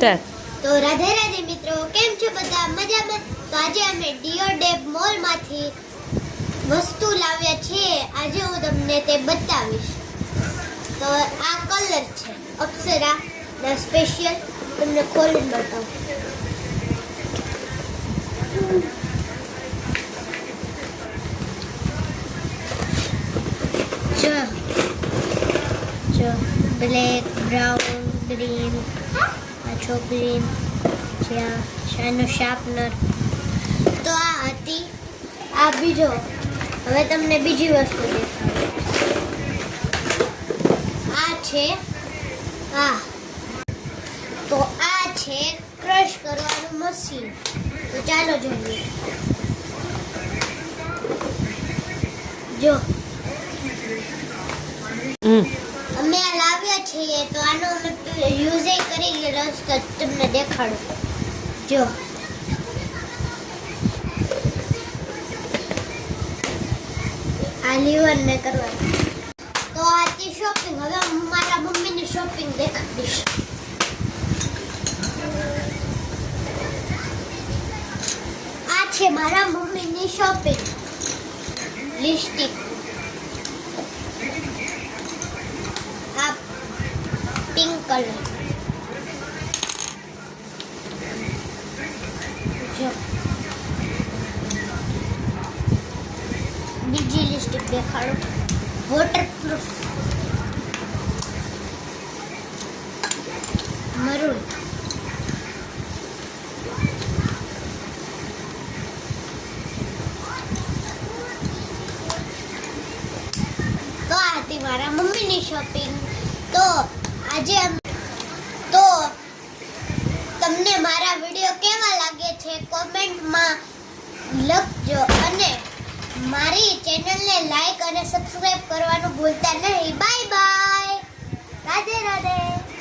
Start. તો રાધે રાધે મિત્રો, કેમ છો બધા? મજામાં? તો આજે અમે ડિયોડેબ મોલમાંથી વસ્તુ લાવ્યા છે. આજે હું તમને તે બતાવીશ. તો આ કલર છે અપ્સરા ના સ્પેશિયલ. તમને ખોલીને બતાવું. જો બ્લેક, બ્રાઉન, ગ્રીન, આછો ગ્રીન, જ્યાં શાનો શાર્પનર. તો આ હતી. આ બીજો. હવે તમને બીજી વસ્તુ દેખાડું. આ છે આ. તો આ છે ક્રશ કરવાનું મશીન. તો ચાલો જોઈએ. જો અમે આ લાવ્યા છીએ, તો આનો અમે યુઝ કરી રસ્તો તમને દેખાડું. જો આ લીવર ને કરવાનું. તો આ હતી શોપિંગ. હવે હું મારા મમ્મીની શોપિંગ દેખાડીશ. આ છે મારા મમ્મીની શોપિંગ લિપસ્ટિક. આ પિંક કલર. જો બીજી લિપસ્ટિક દેખાડો. Waterproof maroon. તો આ હતી મારા મમ્મીની શોપિંગ. તો આજે તો તમને મારા વિડીયો કેવા લાગે છે કોમેન્ટમાં લખજો અને મારી ચેનલને લાઈક અને સબસ્ક્રાઇબ કરવાનું ભૂલતા નહીં.